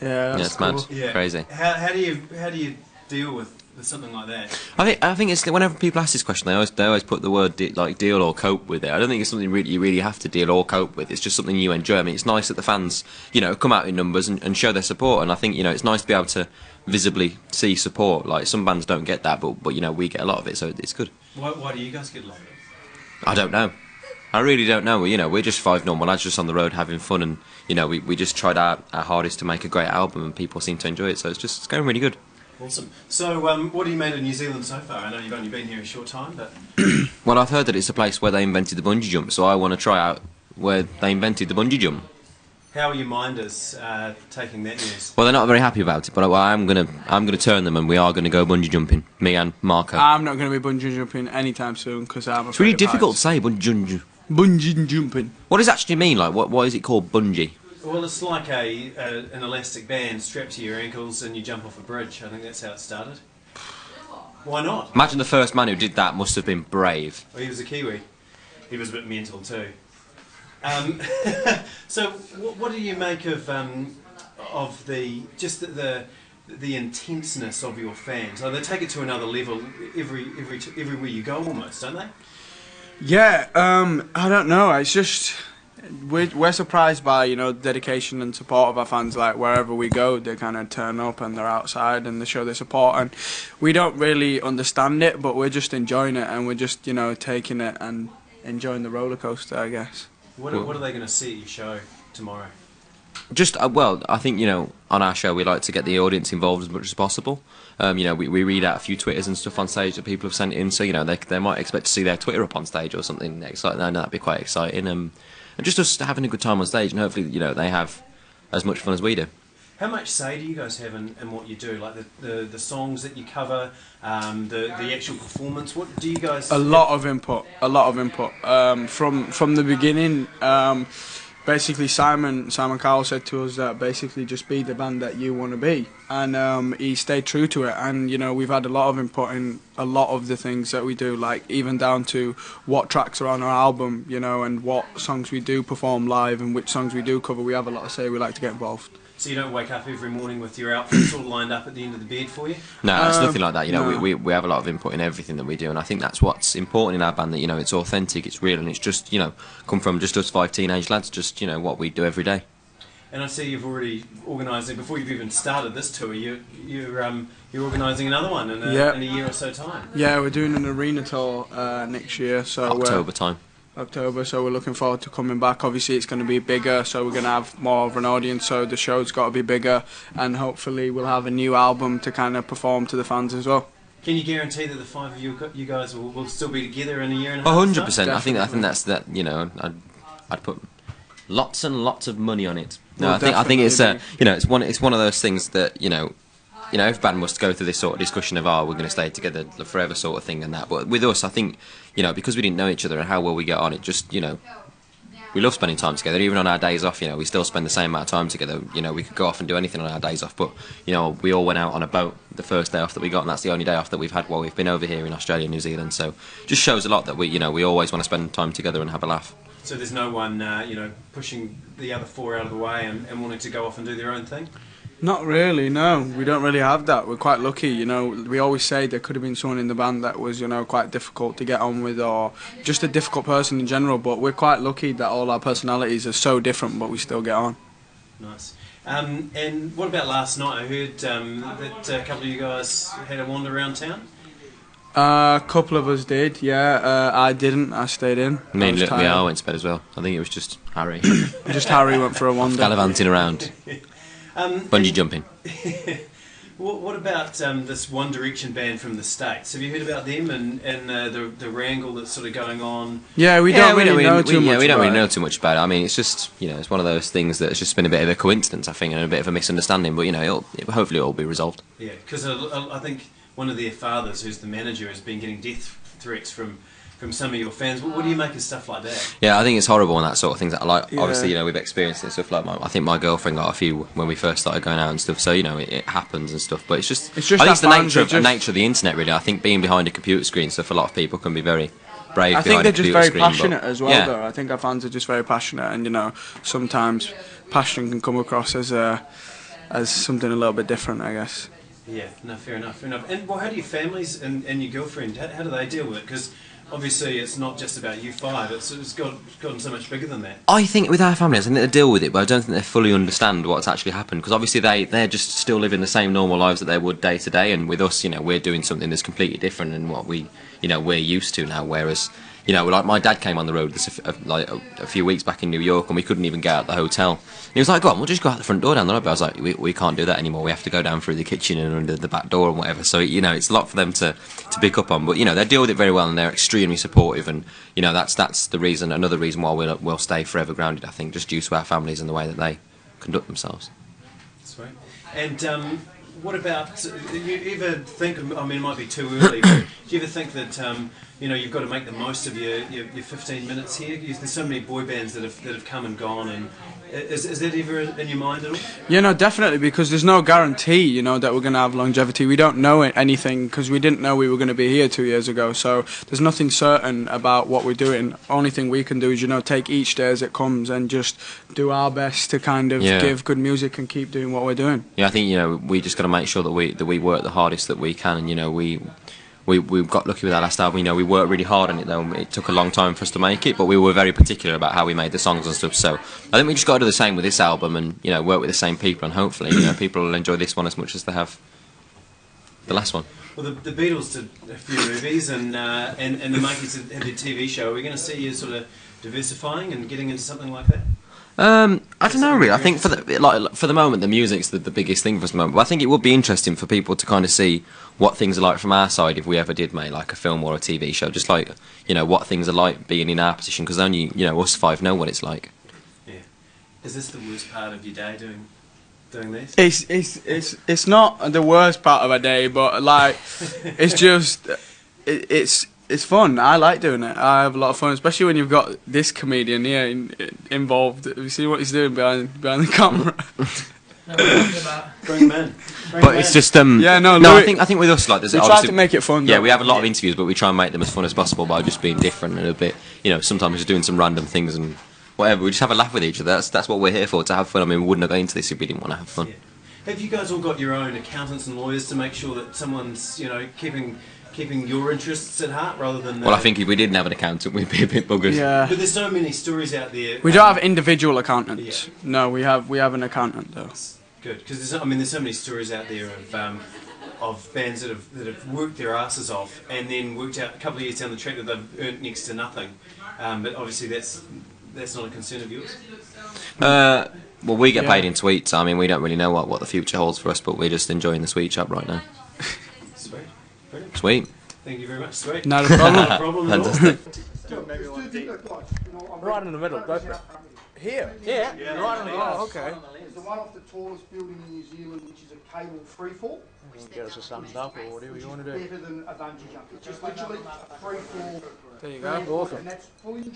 Yeah, that's it's cool. mad, Yeah. crazy. How do you deal with something like that? I think it's whenever people ask this question, they always put the word deal or cope with it. I don't think it's something you really have to deal or cope with. It's just something you enjoy. I mean, it's nice that the fans, come out in numbers and show their support. And I think it's nice to be able to visibly see support. Like some bands don't get that, but we get a lot of it, so it's good. Why do you guys get a lot of it? I don't know. I really don't know. We're just five normal lads just on the road having fun, and we just tried our hardest to make a great album, and people seem to enjoy it. So it's going really good. Awesome. So, what have you made of New Zealand so far? I know you've only been here a short time, but Well, I've heard that it's a place where they invented the bungee jump, so I want to try out where they invented the bungee jump. how are your minders taking that news? Well, they're not very happy about it, but I'm gonna turn them, and we are gonna go bungee jumping. Me and Marco. I'm not going to be bungee jumping anytime soon because I'm. It's really difficult to say bungee. Bungee jumping. What does it actually mean? Like, what is it called, bungee? Well, it's like an elastic band strapped to your ankles and you jump off a bridge. I think that's how it started. Why not? Imagine the first man who did that must have been brave. Well, he was a Kiwi. He was a bit mental too. So, what do you make of the intenseness of your fans? Like, they take it to another level everywhere you go, almost, don't they? Yeah, I don't know. It's just we're surprised by dedication and support of our fans. Like wherever we go, they kind of turn up and they're outside and they show their support. And we don't really understand it, but we're just enjoying it and we're just taking it and enjoying the roller coaster, I guess. What are they going to see at your show tomorrow? Just I think on our show we like to get the audience involved as much as possible. We read out a few Twitters and stuff on stage that people have sent in, so they might expect to see their Twitter up on stage or something exciting. I know that'd be quite exciting. And just us having a good time on stage, and hopefully they have as much fun as we do. How much say do you guys have in what you do? Like the songs that you cover, the actual performance. What do you guys? A lot of input. From the beginning. Basically, Simon Cowell said to us that basically just be the band that you want to be, and he stayed true to it. And we've had a lot of input in a lot of the things that we do, like even down to what tracks are on our album, and what songs we do perform live and which songs we do cover. We have a lot to say. We like to get involved. So you don't wake up every morning with your outfits all lined up at the end of the bed for you? No, it's nothing like that. No. We have a lot of input in everything that we do, and I think that's what's important in our band. That it's authentic, it's real, and it's just come from just us five teenage lads, just what we do every day. And I see you've already organised it before you've even started this tour. You're organising another one in a year or so time. Yeah, we're doing an arena tour next year, so October time. October, so we're looking forward to coming back. Obviously it's going to be bigger, so we're going to have more of an audience, so the show's got to be bigger, and hopefully we'll have a new album to kind of perform to the fans as well. Can you guarantee that the five of you guys will still be together in a year and a half? 100%. I think that's that. I'd put lots and lots of money on it. No, Well, I think it's definitely. it's one of those things that every band must go through this sort of discussion of we're going to stay together forever sort of thing and that. But with us, I think because we didn't know each other and how well we get on, it just we love spending time together. Even on our days off, we still spend the same amount of time together. We could go off and do anything on our days off, but we all went out on a boat the first day off that we got, and that's the only day off that we've had while we've been over here in Australia and New Zealand. So just shows a lot that we always want to spend time together and have a laugh. So there's no one pushing the other four out of the way and wanting to go off and do their own thing? Not really, no. We don't really have that. We're quite lucky, we always say there could have been someone in the band that was, quite difficult to get on with, or just a difficult person in general, but we're quite lucky that all our personalities are so different, but we still get on. Nice. And what about last night? I heard that a couple of you guys had a wander around town? A couple of us did, yeah. I didn't, I stayed in. I went to bed as well. I think it was just Harry. Just Harry went for a wander. Gallivanting around. Bungee jumping. What about this One Direction band from the States? Have you heard about them and the wrangle that's sort of going on? Yeah, we don't really know too much. We don't about really know it. too much about it. I mean, it's just it's one of those things that's just been a bit of a coincidence, I think, and a bit of a misunderstanding. But hopefully it'll all be resolved. Yeah, because I think one of their fathers, who's the manager, has been getting death threats from some of your fans. What do you make of stuff like that? Yeah, I think it's horrible and that sort of things. Yeah. Obviously, we've experienced it and stuff. Like, I think my girlfriend got a few when we first started going out and stuff. So it happens and stuff. But it's just I think it's the nature of the internet, really. I think being behind a computer screen, so for a lot of people can be very brave. I think they're just very passionate as well, yeah. though. I think our fans are just very passionate, and sometimes passion can come across as as something a little bit different, I guess. Yeah, no, fair enough, fair enough. And well, how do your families and your girlfriend, how do they deal with it? Because obviously it's not just about you five, it's gotten so much bigger than that. I think with our families, I think they deal with it, but I don't think they fully understand what's actually happened. Because obviously they're just still living the same normal lives that they would day to day, and with us, you know, we're doing something that's completely different than what we're used to now. Whereas, you know, like my dad came on the road a few weeks back in New York, and we couldn't even get out of the hotel. And he was like, "Go on, we'll just go out the front door down the road." But I was like, "We can't do that anymore. We have to go down through the kitchen and under the back door and whatever." So, you know, it's a lot for them to pick up on. But, you know, they deal with it very well, and they're extremely supportive. And, you know, that's the reason, another reason why we'll stay forever grounded, I think, just due to our families and the way that they conduct themselves. Sweet. And what about, you ever think, I mean, it might be too early, but do you ever think that, you know, you've got to make the most of your 15 minutes here? There's so many boy bands that have come and gone, and is that ever in your mind at all? Yeah, no, definitely, because there's no guarantee, you know, that we're going to have longevity. We don't know anything because we didn't know we were going to be here 2 years ago. So there's nothing certain about what we're doing. Only thing we can do is, you know, take each day as it comes and just do our best to kind of give good music and keep doing what we're doing. Yeah, I think, you know, we just got to make sure that we work the hardest that we can, and, you know, we got lucky with our last album. You know, we worked really hard on it though. It took a long time for us to make it, but we were very particular about how we made the songs and stuff. So I think we just got to do the same with this album, and, you know, work with the same people, and hopefully, you know, people will enjoy this one as much as they have the last one. Well, the Beatles did a few movies, and the Monkees had their TV show. Are we going to see you sort of diversifying and getting into something like that? I don't know really. I think for the moment, the music's the biggest thing for us at the moment. But I think it would be interesting for people to kind of see what things are like from our side if we ever did make like a film or a TV show. Just like, you know, what things are like being in our position, because only, you know, us five know what it's like. Yeah. Is this the worst part of your day doing this? It's not the worst part of a day, but like it's just it's fun. I like doing it. I have a lot of fun, especially when you've got this comedian here involved. You see what he's doing behind the camera. Bring him in. But it's just yeah, no. I think with us, like, there's we try to make it fun. Yeah, though. we have a lot of interviews, but we try and make them as fun as possible by just being different and a bit, you know, sometimes just doing some random things and whatever. We just have a laugh with each other. That's what we're here for, to have fun. I mean, we wouldn't have gone into this if we didn't want to have fun. Yeah. Have you guys all got your own accountants and lawyers to make sure that someone's, you know, keeping your interests at heart rather than... Well, I think if we didn't have an accountant, we'd be a bit buggers. Yeah. But there's so many stories out there. We don't have individual accountants. Yeah. No, we have an accountant though. Good, because there's so many stories out there of bands that have worked their asses off and then worked out a couple of years down the track that they've earned next to nothing. But obviously that's not a concern of yours. Well, we get paid in sweets. I mean, we don't really know what the future holds for us, but we're just enjoying the sweet shop right now. Sweet. Brilliant. Sweet. Thank you very much. Sweet. Not a problem. Not a problem at all. Right in the middle. Go for it. Here? Yeah. Right in the middle. Oh, okay. It's the one off the tallest building in New Zealand, which is a cable freefall. Get us a thumbs up or whatever you want to do. Better than a bungee jump. It's just literally a freefall. There you go. Awesome. And that's fully insured.